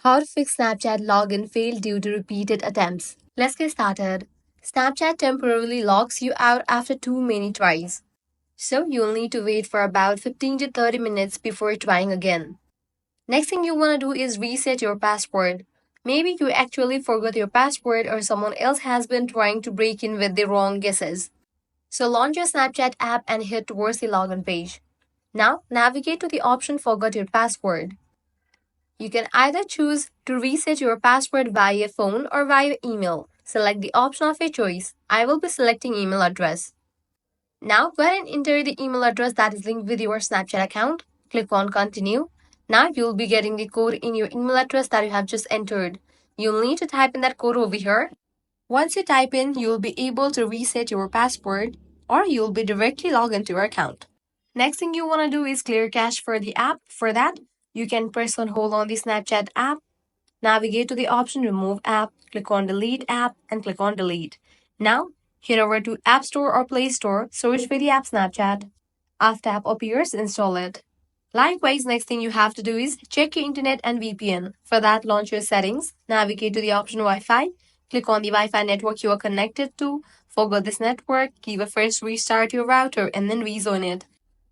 How to fix Snapchat login failed due to repeated attempts. Let's get started. Snapchat temporarily locks you out after too many tries. So you'll need to wait for about 15 to 30 minutes before trying again. Next thing you want to do is reset your password. Maybe you actually forgot your password or someone else has been trying to break in with the wrong guesses. So launch your Snapchat app and head towards the login page. Now navigate to the option Forgot Your Password. You can either choose to reset your password via phone or via email. Select the option of your choice. I will be selecting email address. Now go ahead and enter the email address that is linked with your Snapchat account. Click on continue. Now you'll be getting the code in your email address that you have just entered. You'll need to type in that code over here. Once you type in, you'll be able to reset your password or you'll be directly logged into your account. Next thing you want to do is clear cache for the app. For that, you can press on hold on the Snapchat app, navigate to the option remove app, click on delete app and click on delete. Now, head over to App Store or Play Store, search for the app Snapchat. After app appears, install it. Likewise, next thing you have to do is check your internet and VPN. For that, launch your settings, navigate to the option Wi-Fi, click on the Wi-Fi network you are connected to, forget this network, give a first restart your router and then rezone it.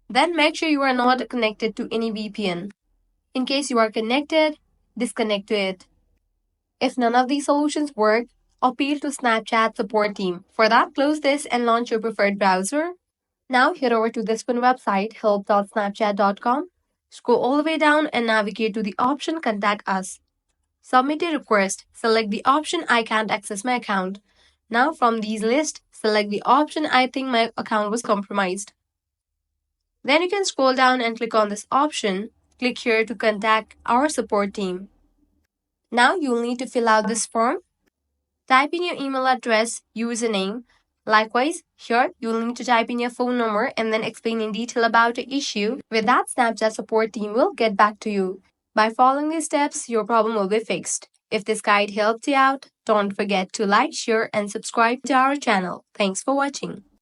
Then make sure you are not connected to any VPN. In case you are connected, disconnect to it. If none of these solutions work, appeal to Snapchat support team. For that, close this and launch your preferred browser. Now head over to this one website, help.snapchat.com. Scroll all the way down and navigate to the option Contact Us. Submit a request. Select the option I can't access my account. Now from these list, select the option I think my account was compromised. Then you can scroll down and click on this option. Click here to contact our support team. Now you'll need to fill out this form. Type in your email address, username. Likewise, here you'll need to type in your phone number and then explain in detail about the issue. With that, Snapchat support team will get back to you. By following these steps, your problem will be fixed. If this guide helped you out, don't forget to like, share, and subscribe to our channel. Thanks for watching.